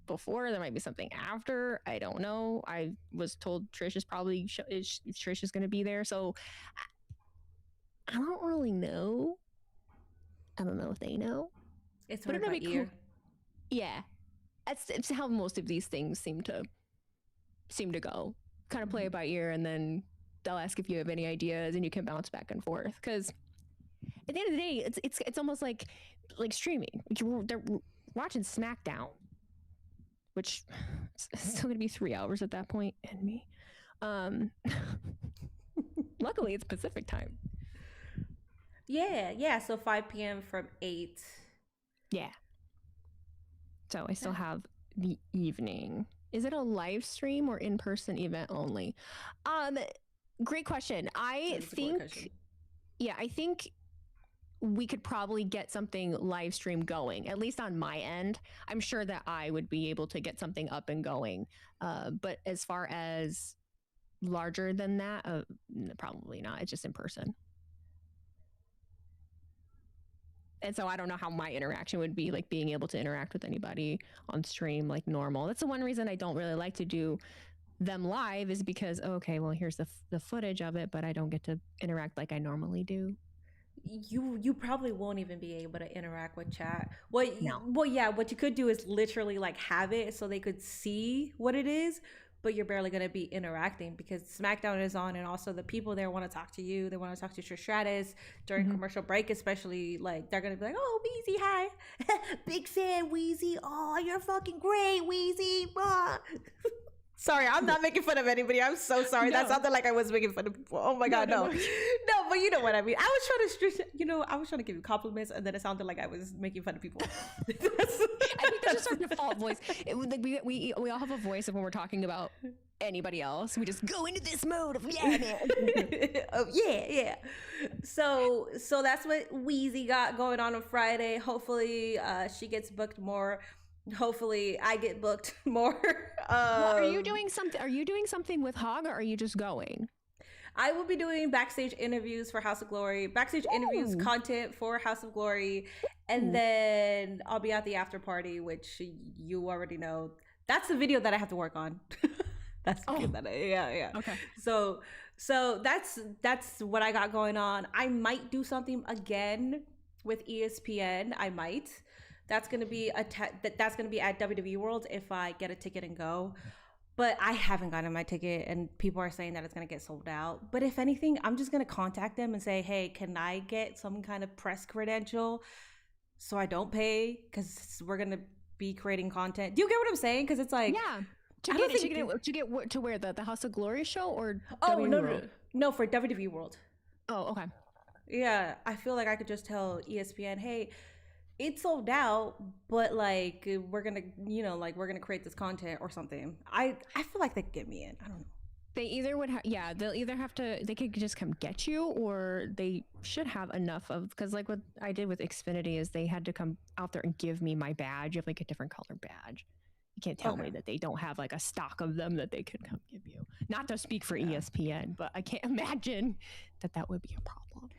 before, there might be something after. I don't know. I was told Trish is going to be there, so I don't really know. I don't know if they know. It's heard by ear. Cool. Yeah, it's how most of these things seem to go. Kind of play it by ear, and then they'll ask if you have any ideas, and you can bounce back and forth. Because at the end of the day, it's almost like streaming. They're watching SmackDown, which is still going to be 3 hours at that point, and me. Luckily, it's Pacific time. Yeah. So 5 p.m. from 8. Yeah. So I still have the evening. Is it a live stream or in-person event only? Great question. I think we could probably get something live stream going, at least on my end. I'm sure that I would be able to get something up and going. But as far as larger than that, probably not. It's just in person. And so I don't know how my interaction would be, being able to interact with anybody on stream like normal. That's the one reason I don't really like to do them live, is because, okay, well, here's the footage of it, but I don't get to interact like I normally do. You probably won't even be able to interact with chat. Well, yeah, what you could do is literally have it so they could see what it is, but you're barely going to be interacting because SmackDown is on, and also the people there want to talk to you. They want to talk to Trish Stratus during commercial break, especially. They're going to be like, "Oh, Weezy, hi. Big fan, Weezy. Oh, you're fucking great, Weezy." Sorry, I'm not making fun of anybody. I'm so sorry. No. That sounded like I was making fun of people. Oh my God, no. No, but you know what I mean. I was trying to give you compliments, and then it sounded like I was making fun of people. I think that's just our default voice. We all have a voice of when we're talking about anybody else. We just go into this mode of yeah, man. Oh yeah. So that's what Weezy got going on Friday. Hopefully, she gets booked more. Hopefully I get booked more. Are you doing something with Hog, or are you just going? I will be doing backstage interviews for House of Glory, interviews content for House of Glory, and then I'll be at the after party, which you already know. That's the video that I have to work on. That's yeah. Okay. So that's what I got going on. I might do something again with ESPN. I might. That's gonna be that's gonna be at WWE World if I get a ticket and go. But I haven't gotten my ticket, and people are saying that it's gonna get sold out. But if anything, I'm just gonna contact them and say, hey, can I get some kind of press credential so I don't pay? Because we're gonna be creating content. Do you get what I'm saying? Because it's to wear the House of Glory show or no, for WWE World. Oh, okay. Yeah, I feel like I could just tell ESPN, hey, it's sold out, but we're gonna create this content or something. I feel like they could get me in. I don't know. They either they'll either have to, they could just come get you, or they should have enough of, because what I did with Xfinity is they had to come out there and give me my badge. You have a different color badge. You can't tell me that they don't have a stock of them that they could come give you. Not to speak for ESPN, but I can't imagine that would be a problem.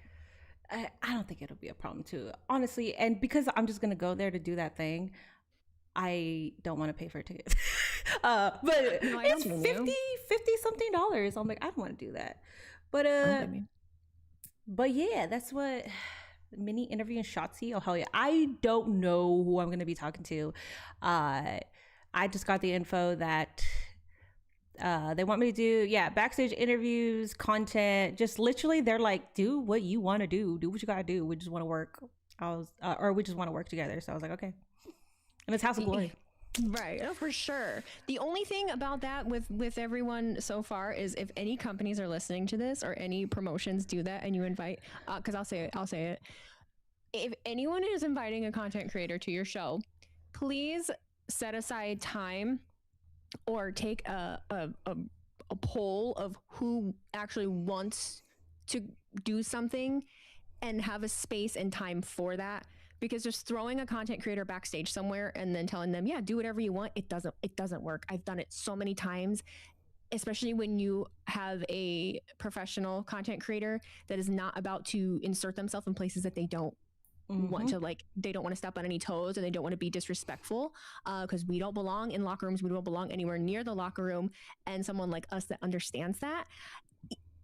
I don't think it'll be a problem too, honestly. And because I'm just gonna go there to do that thing, I don't want to pay for a ticket. But No, I it's don't blame 50 you. something dollars. I'm like, I don't want to do that. But I don't blame you. but yeah, that's what mini interview and Shotzi. Oh hell yeah! I don't know who I'm gonna be talking to. I just got the info that they want me to do backstage interviews, content. Just literally, they're like, do what you want to do what you gotta do. We just want to work. Or we just want to work together. So I was like, okay. And it's House of Glory. Right. Oh, for sure. The only thing about that with everyone so far is if any companies are listening to this or any promotions do that and you invite, because I'll say it. If anyone is inviting a content creator to your show, please set aside time or take a poll of who actually wants to do something and have a space and time for that. Because just throwing a content creator backstage somewhere and then telling them, yeah, do whatever you want, it doesn't work. I've done it so many times, especially when you have a professional content creator that is not about to insert themselves in places that they don't want to, like, they don't want to step on any toes, and they don't want to be disrespectful, because we don't belong in locker rooms. We don't belong anywhere near the locker room. And someone like us that understands that,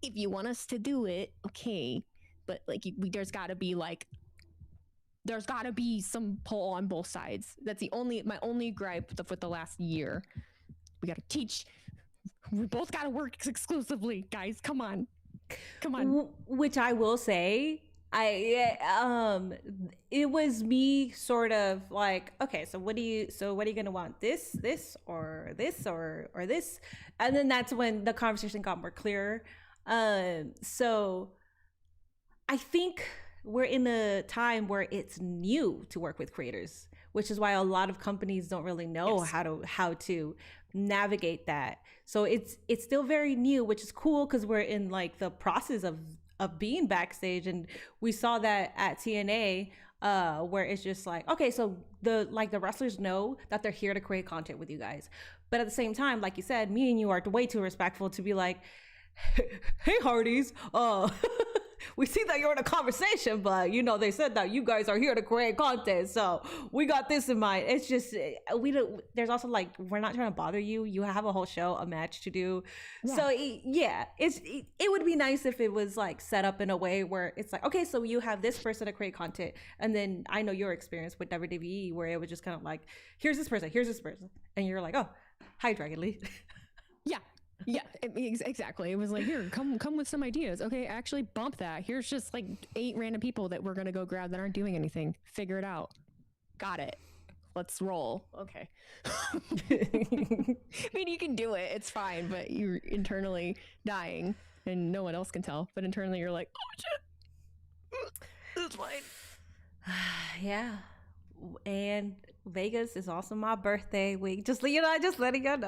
if you want us to do it, okay, but like there's got to be some pull on both sides. That's my only gripe with the last year. We got to teach. We both got to work exclusively, guys. Come on. Which I will say, it was me sort of like, okay, so what are you gonna want? This or this or this? And then that's when the conversation got more clear. So I think we're in a time where it's new to work with creators, which is why a lot of companies don't really know how to navigate that. So it's still very new, which is cool because we're in like the process of being backstage, and we saw that at TNA, where it's just like, okay, so the wrestlers know that they're here to create content with you guys, but at the same time, like you said, me and you are way too respectful to be like, hey Hardys, we see that you're in a conversation, but they said that you guys are here to create content, so we got this in mind. It's just, there's also like, we're not trying to bother you. You have a whole show, a match to do. Yeah. So it would be nice if it was like set up in a way where it's like, okay, so you have this person to create content, and then I know your experience with WWE where it was just kind of like, here's this person, and you're like, oh, hi Dragon Lee. Yeah, exactly. It was like, here, come with some ideas. Okay, actually bump that. Here's just like 8 random people that we're gonna go grab that aren't doing anything. Figure it out. Got it. Let's roll. Okay. I mean, you can do it. It's fine, but you're internally dying and no one else can tell. But internally you're like, oh shit. It's fine. Yeah. And Vegas is also my birthday week. Just letting you know. Just letting you guys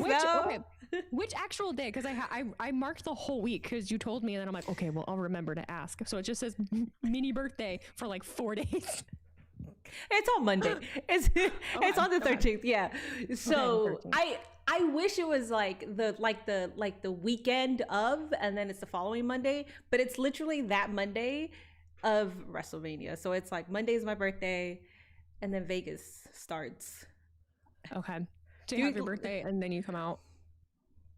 know. Okay. Which actual day? Because I marked the whole week because you told me, and then I'm like, okay, well, I'll remember to ask. So it just says mini birthday for like 4 days. It's on Monday. It's on the 13th. Yeah. So okay, I wish it was like the weekend of, and then it's the following Monday, but it's literally that Monday of Wrestlemania. So it's like Monday is my birthday, and then Vegas starts. Okay. So you have your birthday, and then you come out.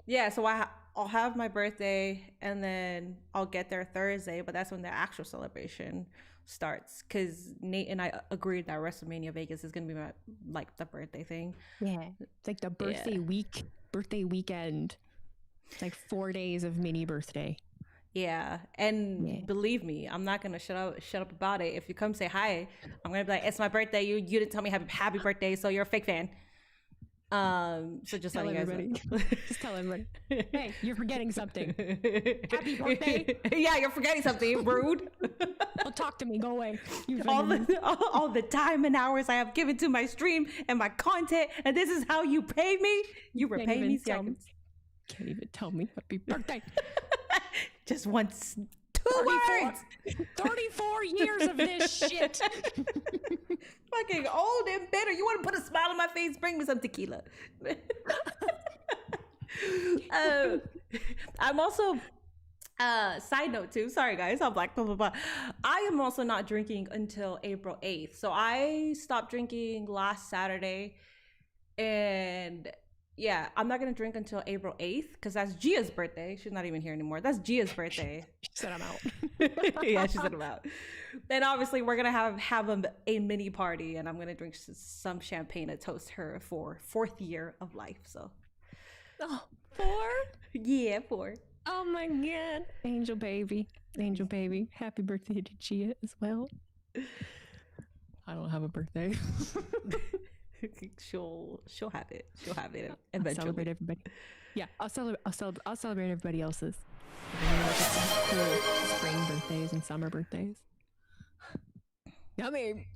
Yeah, so I'll have my birthday, and then I'll get there Thursday, but that's when the actual celebration starts, because Nate and I agreed that WrestleMania Vegas is going to be the birthday thing. Yeah, it's like the birthday birthday weekend. It's like 4 days of mini birthday. Yeah, and believe me, I'm not gonna shut up about it. If you come say hi, I'm gonna be like, it's my birthday. You didn't tell me happy birthday, so you're a fake fan. So just tell everybody. Just tell everybody. Hey, you're forgetting something. Happy birthday. Yeah, you're forgetting something. Rude. Well, talk to me. Go away. All the time and hours I have given to my stream and my content, and this is how you pay me. You repay me. Can't even tell me happy birthday. Just once. 2 words. 34 years of this shit. Fucking old and bitter. You want to put a smile on my face? Bring me some tequila. I'm also Side note too, sorry guys, I'm black, blah blah blah. I am also not drinking until April 8th. So I stopped drinking last Saturday, and yeah, I'm not gonna drink until April 8th because that's Gia's birthday. She's not even here anymore. That's Gia's birthday. She said I'm out. Yeah, she said I'm out. And obviously we're gonna have a mini party, and I'm gonna drink some champagne to toast her for 4th year of life. So Oh, 4? yeah, 4. Oh my god. Angel baby. Angel baby. Happy birthday to Gia as well. I don't have a birthday. she'll have it. She'll have it I'll eventually. celebrate everybody. Yeah, I'll celebrate everybody else's. Cool spring birthdays and summer birthdays. Yummy.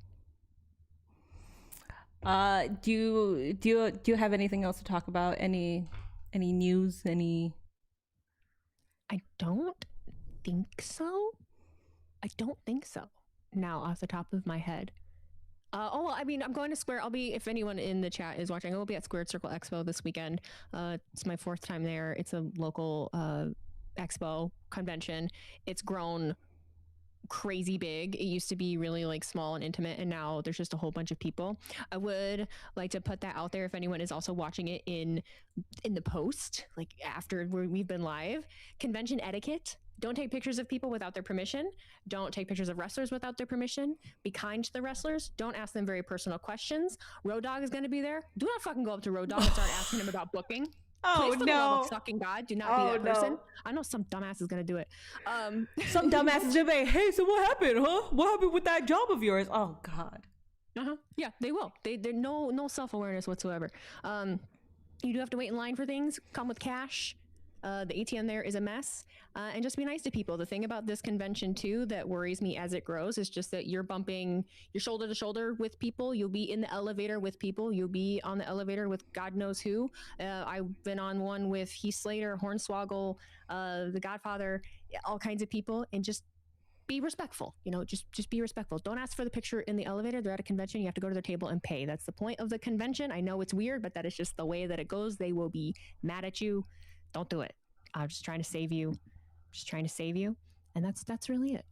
Do you have anything else to talk about? Any news? I don't think so. Now, off the top of my head. Well, I mean, I'm going to Square. I'll be, if anyone in the chat is watching, I will be at Squared Circle Expo this weekend. It's my 4th time there. It's a local expo convention. It's grown crazy big. It used to be really like small and intimate, and now there's just a whole bunch of people. I would like to put that out there if anyone is also watching it in the post, like after we've been live. Convention etiquette: don't take pictures of people without their permission. Don't take pictures of wrestlers without their permission. Be kind to the wrestlers. Don't ask them very personal questions. Road Dogg is going to be there. Do not fucking go up to Road Dogg and start asking him about booking. Oh, Please, for the love of fucking God, do not be that person. No. I know some dumbass is gonna do it. Some dumbass is gonna be, hey, so what happened, huh? What happened with that job of yours? Oh God. Yeah, they will. They're no self-awareness whatsoever. You do have to wait in line for things. Come with cash. The ATM there is a mess. And just be nice to people. The thing about this convention too that worries me as it grows is just that you're bumping your shoulder to shoulder with people. You'll be in the elevator with people. You'll be on the elevator with God knows who. I've been on one with Heath Slater, Hornswoggle, The Godfather, all kinds of people, and just be respectful. Just be respectful. Don't ask for the picture in the elevator. They're at a convention. You have to go to their table and pay. That's the point of the convention. I know it's weird, but that is just the way that it goes. They will be mad at you. Don't do it. I'm just trying to save you. And that's really it.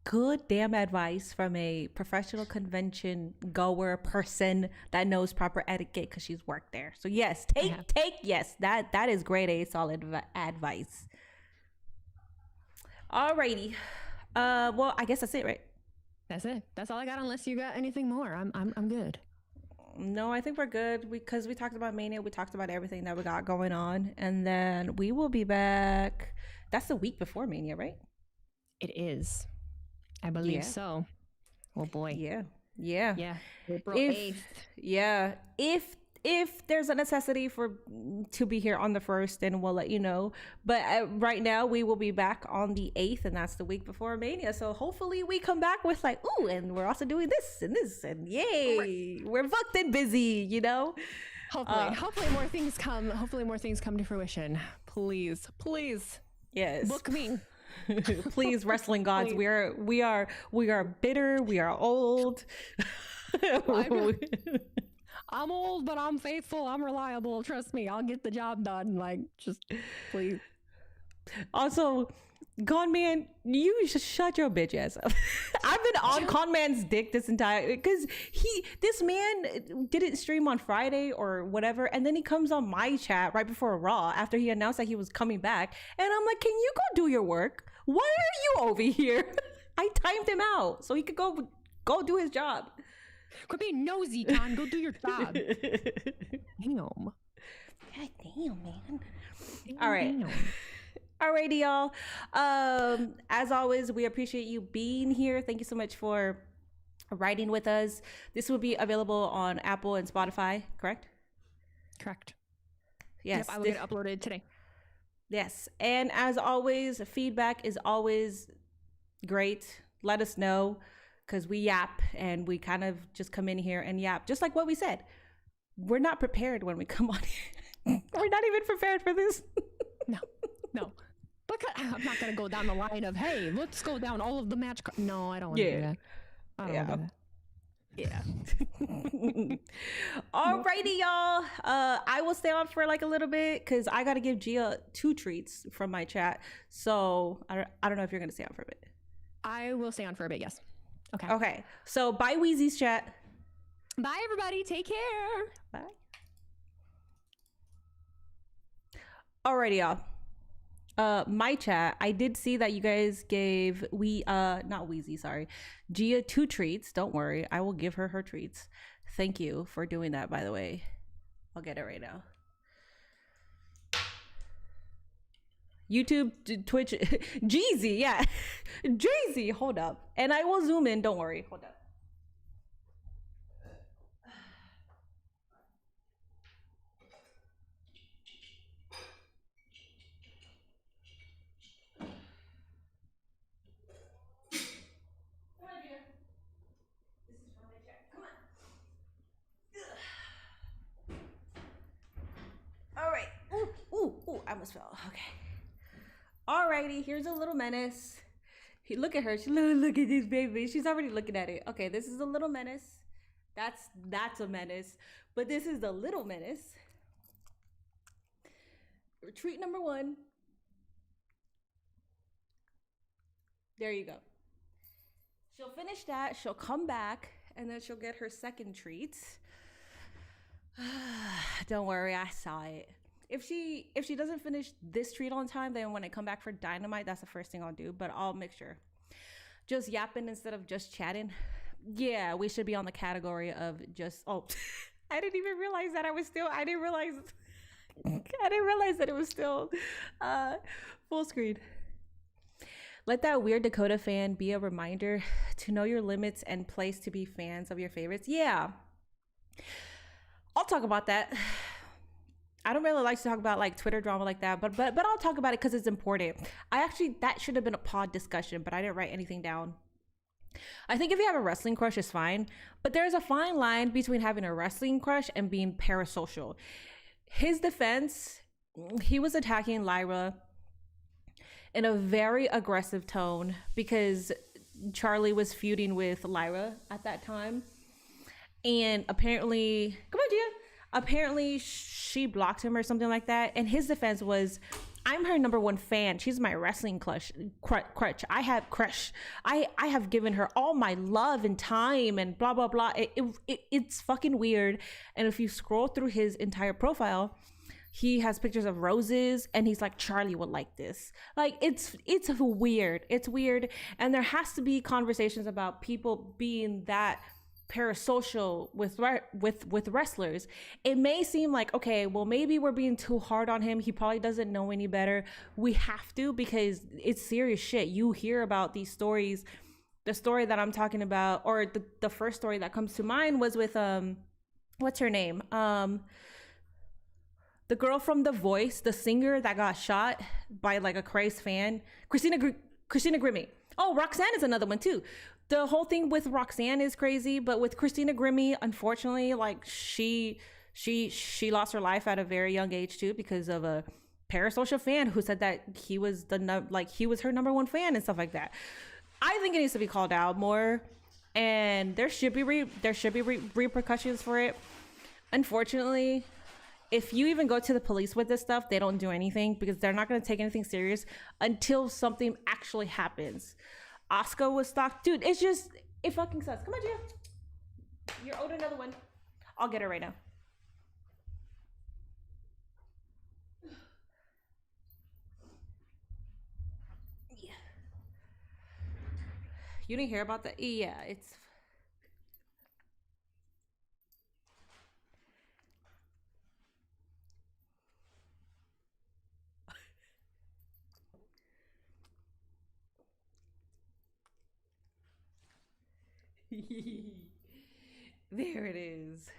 Good damn advice from a professional convention goer person that knows proper etiquette because she's worked there. So yes, yes, that is grade A solid advice. Alrighty. Well, I guess that's it, right? That's it. That's all I got. Unless you got anything more, I'm good. No, I think we're good because we talked about Mania. We talked about everything that we got going on, and then we will be back. That's the week before Mania, right? It is. I believe so. Oh boy. Yeah. April 8th. Yeah. If there's a necessity to be here on the 1st, then we'll let you know. But right now we will be back on the 8th, and that's the week before Mania. So hopefully we come back with like, ooh, and we're also doing this and yay, we're booked and busy, Hopefully more things come. Hopefully more things come to fruition. Please. Yes. Book me. Please, wrestling gods. Please. We are bitter. We are old. I'm old, but I'm faithful. I'm reliable. Trust me, I'll get the job done. Like, just please. Also, Con Man, you should shut your bitch ass up. I've been on Con Man's dick this entire because this man didn't stream on Friday or whatever, and then he comes on my chat right before Raw after he announced that he was coming back, and I'm like, can you go do your work? Why are you over here? I timed him out so he could go do his job. Quit being nosy, Con. Go do your job. Damn. God damn, man. All right. Alrighty, y'all. As always, we appreciate you being here. Thank you so much for riding with us. This will be available on Apple and Spotify, correct? Correct. Yes. Yep, I will get it uploaded today. Yes. And as always, feedback is always great. Let us know. Because we yap and we kind of just come in here and yap. Just like what we said. We're not prepared when we come on here. We're not even prepared for this. No. But I'm not going to go down the line of, hey, let's go down all of the match. No, I don't want to do that. I don't want to do that. Yeah. Alrighty, y'all. I will stay on for like a little bit because I gotta give Gia 2 treats from my chat. So I don't know if you're gonna stay on for a bit. I will stay on for a bit. Yes. Okay. Okay. So bye, Wheezy's chat. Bye, everybody. Take care. Bye. Alrighty, y'all. My chat, I did see that you guys gave not Wheezy, sorry, Gia 2 treats. Don't worry, I will give her treats. Thank you for doing that, by the way. I'll get it right now. YouTube, Twitch, Jeezy, yeah. Jeezy, hold up. And I will zoom in, don't worry, hold up. All right. Ooh, I almost fell. Okay. Alrighty, here's a little menace. Look at her. Look at this baby. She's already looking at it. Okay, this is a little menace. That's a menace. But this is the little menace. Retreat number 1. There you go. She'll finish that. She'll come back, and then she'll get her second treat. Don't worry, I saw it. If she doesn't finish this treat on time, then when I come back for Dynamite, that's the first thing I'll do. But I'll make sure. Just yapping instead of just chatting. Yeah, we should be on the category of just. Oh, I didn't even realize that I didn't realize that it was still full screen. Let that weird Dakota fan be a reminder to know your limits and place to be fans of your favorites. Yeah. I'll talk about that. I don't really like to talk about like Twitter drama like that, but I'll talk about it because it's important. That should have been a pod discussion, but I didn't write anything down. I think if you have a wrestling crush, it's fine, but there's a fine line between having a wrestling crush and being parasocial. His defense, he was attacking Lyra in a very aggressive tone because Charlie was feuding with Lyra at that time. And apparently, come on, Gia. Apparently she blocked him or something like that. And his defense was, I'm her number 1 fan. She's my wrestling crutch. I have given her all my love and time and blah, blah, blah. It's fucking weird. And if you scroll through his entire profile, he has pictures of roses and he's like, Charlie would like this. Like, it's weird. It's weird. And there has to be conversations about people being that parasocial with wrestlers. It may seem like, okay, well, maybe we're being too hard on him. He probably doesn't know any better. We have to, because it's serious shit. You hear about these stories. The story that I'm talking about, or the first story that comes to mind, was with what's her name? The girl from The Voice, the singer that got shot by like a crazed fan, Christina Grimmie. Oh, Roxanne is another one too. The whole thing with Roxanne is crazy, but with Christina Grimmie, unfortunately, like she lost her life at a very young age too, because of a parasocial fan who said that he was her number 1 fan and stuff like that. I think it needs to be called out more, and there should be repercussions for it. Unfortunately, if you even go to the police with this stuff, they don't do anything because they're not going to take anything serious until something actually happens. Asuka was stalked. Dude, it fucking sucks. Come on, Gia. You're owed another one. I'll get it right now. Yeah. You didn't hear about that? Yeah, it's... There it is.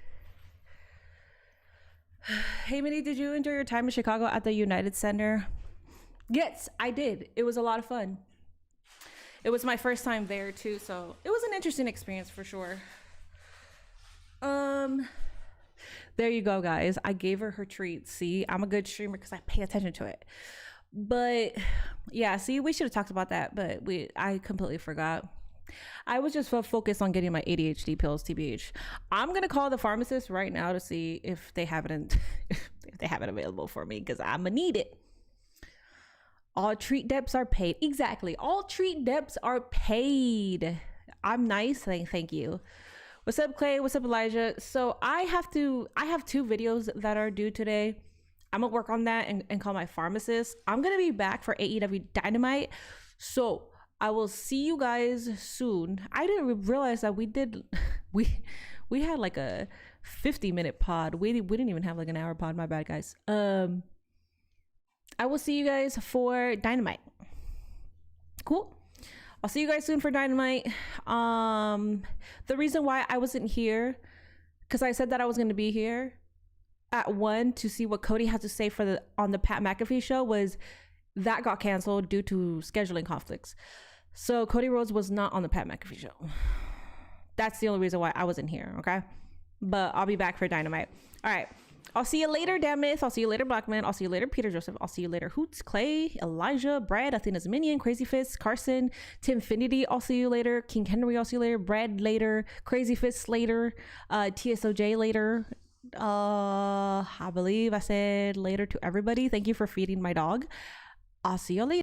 Hey, Minnie, did you enjoy your time in Chicago at the United Center? Yes, I did. It was a lot of fun. It was my first time there too, so it was an interesting experience for sure. There you go, guys. I gave her treat. See, I'm a good streamer because I pay attention to it. But yeah, see, we should have talked about that, but I completely forgot. I was just focused on getting my ADHD pills, TBH. I'm gonna call the pharmacist right now to see if they have it if they have it available for me, because I'm gonna need it. All treat debts are paid. Exactly. All treat debts are paid. I'm nice. Thank you. What's up, Clay? What's up, Elijah? So I have 2 videos that are due today. I'm gonna work on that and call my pharmacist. I'm gonna be back for AEW Dynamite. So I will see you guys soon. I didn't realize that we had like a 50-minute pod. We didn't even have like an hour pod. My bad, guys. I will see you guys for Dynamite. Cool. I'll see you guys soon for Dynamite. The reason why I wasn't here, because I said that I was going to be here at 1 to see what Cody had to say on the Pat McAfee show, was that got canceled due to scheduling conflicts. So Cody Rhodes was not on the Pat McAfee show. That's the only reason why I wasn't here, okay? But I'll be back for Dynamite. All right. I'll see you later, Damnith. I'll see you later, Blackman. I'll see you later, Peter Joseph. I'll see you later, Hoots, Clay, Elijah, Brad, Athena's Minion, Crazy Fist, Carson, Timfinity. I'll see you later, King Henry. I'll see you later, Brad later, Crazy Fist later, TSOJ later. I believe I said later to everybody. Thank you for feeding my dog. I'll see you later.